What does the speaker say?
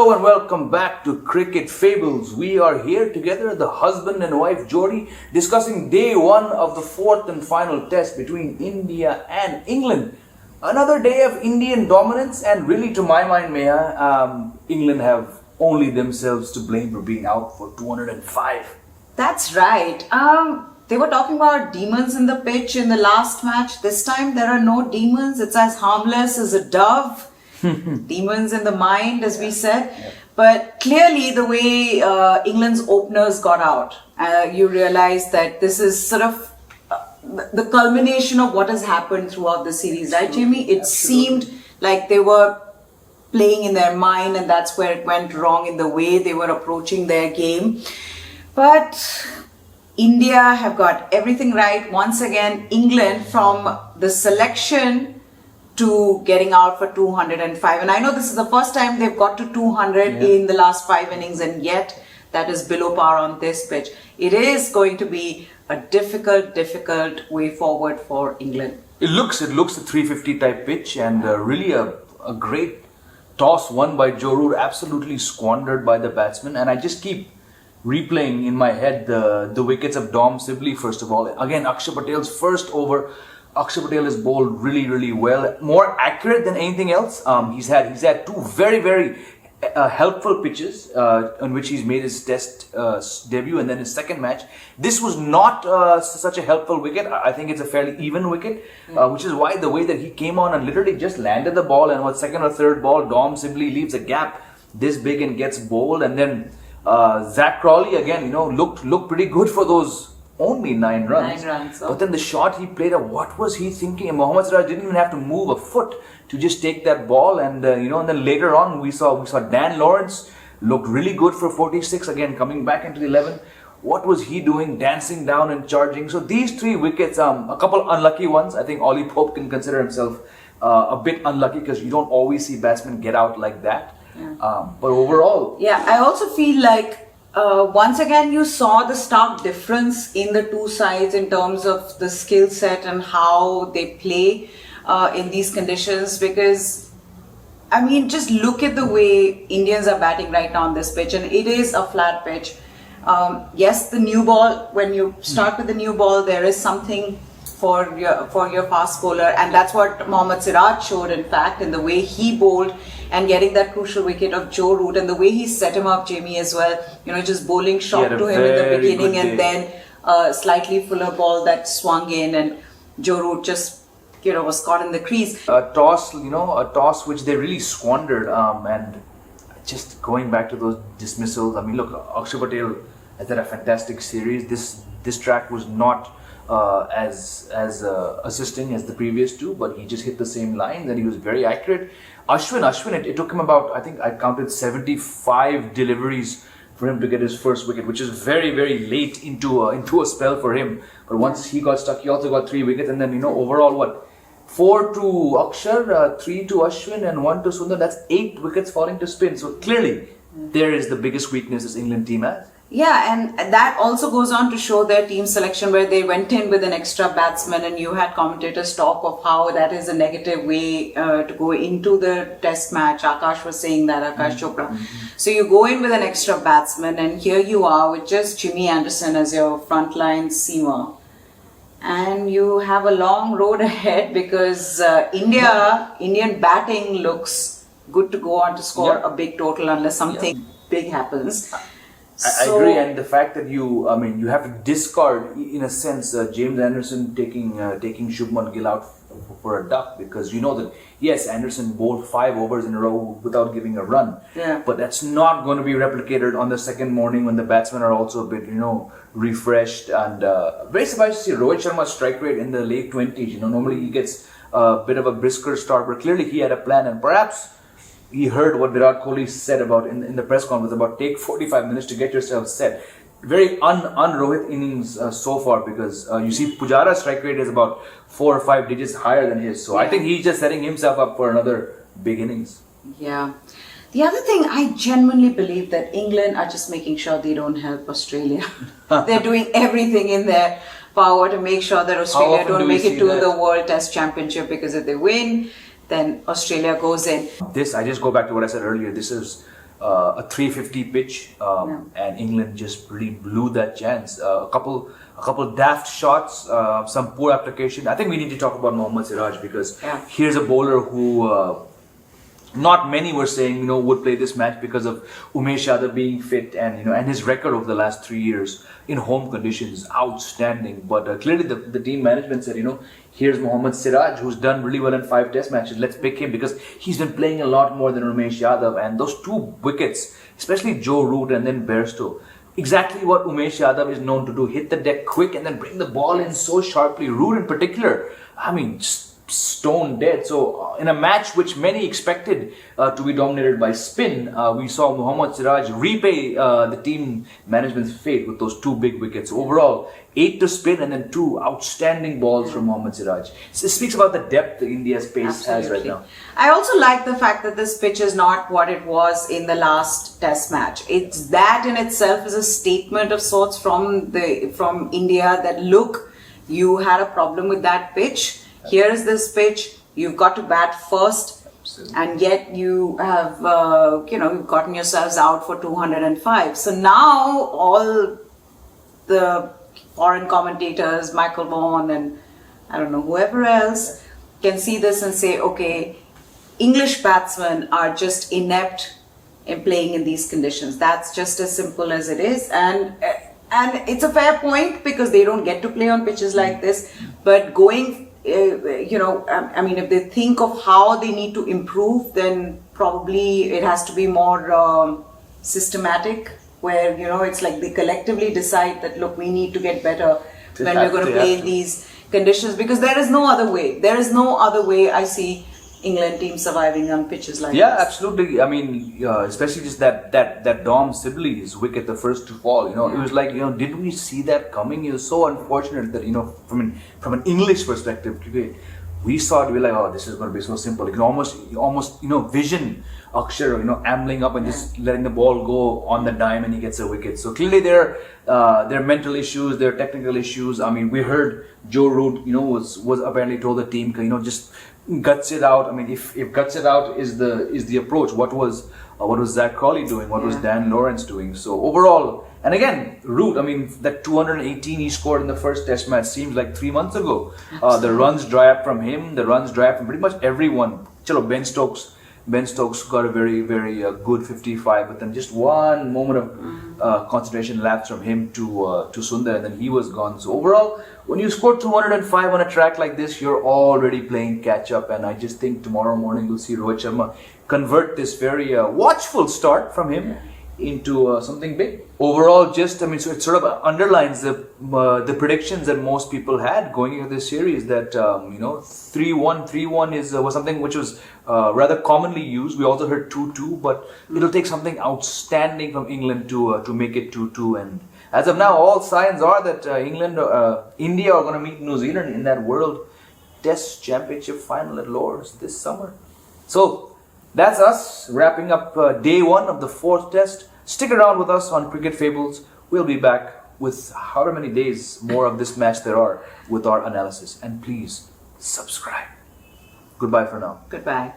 Hello and welcome back to Cricket Fables. We are here together, the husband and wife Jodi, discussing day one of the fourth and final test between India and England. Another day of Indian dominance, and really, to my mind, Meha, England have only themselves to blame for being out for 205. That's right. They were talking about demons in the pitch in the last match. This time there are no demons. It's as harmless as a dove. Demons in the mind, as we said. Yep. But clearly the way England's openers got out, you realize that this is sort of the culmination of what has happened throughout the series, right, Jamie? It seemed like they were playing in their mind, and that's where it went wrong in the way they were approaching their game. But India have got everything right. Once again, England, from the selection to getting out for 205. And I know this is the first time they've got to 200 in the last 5 innings, and yet that is below par on this pitch. It is going to be a difficult way forward for England. It looks a 350 type pitch, and really a great toss won by Joe Root, absolutely squandered by the batsman. And I just keep replaying in my head the wickets of Dom Sibley. First of all, again, Akshar Patel's first over. Akshar Patel has bowled really well, more accurate than anything else. He's had two very helpful pitches on which he's made his test debut, and then his second match. This was not such a helpful wicket. I think it's a fairly even wicket, which is why the way that he came on and literally just landed the ball, and what second or third ball, Dom simply leaves a gap this big and gets bowled. And then Zach Crawley again, looked pretty good for those only 9 runs. 9 runs. But then the shot he played, what was he thinking? And Mohammad Siraj didn't even have to move a foot to just take that ball. And and then later on we saw Dan Lawrence looked really good for 46 again, coming back into the 11. What was he doing? Dancing down and charging. So these 3 wickets, a couple unlucky ones. I think Ollie Pope can consider himself a bit unlucky, because you don't always see batsmen get out like that. But overall, I also feel like once again you saw the stark difference in the two sides in terms of the skill set and how they play in these conditions. Because I mean, just look at the way Indians are batting right now on this pitch, and it is a flat pitch. Yes, the new ball, when you start with the new ball, there is something for your fast bowler, and that's what Mohammad Siraj showed, in fact, in the way he bowled and getting that crucial wicket of Joe Root, and the way he set him up, Jamie, as well. Just bowling short to him in the beginning, and then a slightly fuller ball that swung in, and Joe Root just was caught in the crease. A toss which they really squandered. And just going back to those dismissals, I mean, look, Akshar Patel has had a fantastic series. This track was not as assisting as the previous 2, but he just hit the same line, and he was very accurate. Ashwin, it took him about, I think I counted 75 deliveries for him to get his first wicket, which is very late into a spell for him. But once he got stuck, he also got 3 wickets, and then overall 4 to Akshar, 3 to Ashwin, and 1 to Sundar. That's 8 wickets falling to spin. So clearly, there is the biggest weakness this England team has. Yeah, and that also goes on to show their team selection, where they went in with an extra batsman, and you had commentators talk of how that is a negative way to go into the test match. Akash was saying that, Akash Chopra. So you go in with an extra batsman, and here you are with just Jimmy Anderson as your frontline seamer. And you have a long road ahead, because Indian batting looks good to go on to score a big total unless something big happens. I agree, and the fact that you have to discard, in a sense, James Anderson taking Shubman Gill out for a duck, because you know that, yes, Anderson bowled 5 overs in a row without giving a run. Yeah. But that's not going to be replicated on the second morning when the batsmen are also a bit, refreshed. And very surprised to see Rohit Sharma's strike rate in the late 20s. Normally he gets a bit of a brisker start, but clearly he had a plan, and perhaps he heard what Virat Kohli said about in the press conference about take 45 minutes to get yourself set. Very un-Rohit innings so far, because you see Pujara's strike rate is about 4 or 5 digits higher than his. So I think he's just setting himself up for another big innings. Yeah. The other thing, I genuinely believe that England are just making sure they don't help Australia. They're doing everything in their power to make sure that Australia don't make it to the World Test Championship, because if they win, then Australia goes in. I just go back to what I said earlier. This is a 350 pitch, and England just really blew that chance. A couple daft shots, some poor application. I think we need to talk about Mohammad Siraj because here's a bowler who. Not many were saying, would play this match because of Umesh Yadav being fit and, and his record over the last 3 years in home conditions, outstanding. But clearly the team management said, here's Mohammad Siraj, who's done really well in 5 test matches. Let's pick him because he's been playing a lot more than Umesh Yadav. And those 2 wickets, especially Joe Root and then Bairstow, exactly what Umesh Yadav is known to do. Hit the deck quick and then bring the ball in so sharply. Root in particular, just stone dead. So in a match which many expected to be dominated by spin, we saw Mohammad Siraj repay the team management's fate with those 2 big wickets. Overall, 8 to spin and then 2 outstanding balls from Mohammad Siraj. It speaks about the depth India's pace has right now. I also like the fact that this pitch is not what it was in the last test match. It's that in itself is a statement of sorts from India that look, you had a problem with that pitch. Here is this pitch. You've got to bat first, and yet you have, you've gotten yourselves out for 205. So now all the foreign commentators, Michael Vaughan and I don't know, whoever else can see this and say, okay, English batsmen are just inept in playing in these conditions. That's just as simple as it is. And it's a fair point because they don't get to play on pitches like this. But if they think of how they need to improve, then probably it has to be more systematic, where, it's like they collectively decide that, look, we need to get better when we're going to play in these conditions, because there is no other way. There is no other way I see England team surviving on pitches like this. Yeah, absolutely. I mean, especially just that Dom Sibley's wicket, the first to fall. It was like, did we see that coming? It was so unfortunate that from an English perspective, we saw it. We were like, oh, this is going to be so simple. You can almost vision Akshar, ambling up and just letting the ball go on the dime, and he gets a wicket. So clearly there are mental issues, there are technical issues. I mean, we heard Joe Root, was apparently told the team, just guts it out. I mean, if guts it out is the approach, what was Zach Crawley doing? What was Dan Lawrence doing? So overall, and again, Root, I mean, that 218 he scored in the first test match seems like 3 months ago. The runs dry up from him, the runs dry up from pretty much everyone. Chalo, Ben Stokes got a very, very good 55, but then just one moment of concentration lapse from him to Sundar, and then he was gone. So overall, when you score 205 on a track like this, you're already playing catch up, and I just think tomorrow morning we'll see Rohit Sharma convert this very watchful start from him into something big. Overall, so it sort of underlines the predictions that most people had going into this series, that 3-1 was something which was rather commonly used. We also heard 2-2, but it'll take something outstanding from England to make it 2-2. And as of now, all signs are that India are going to meet New Zealand in that World Test Championship final at Lord's this summer. So that's us wrapping up day 1 of the 4th test. Stick around with us on Cricket Fables. We'll be back with however many days more of this match there are with our analysis. And please subscribe. Goodbye for now. Goodbye.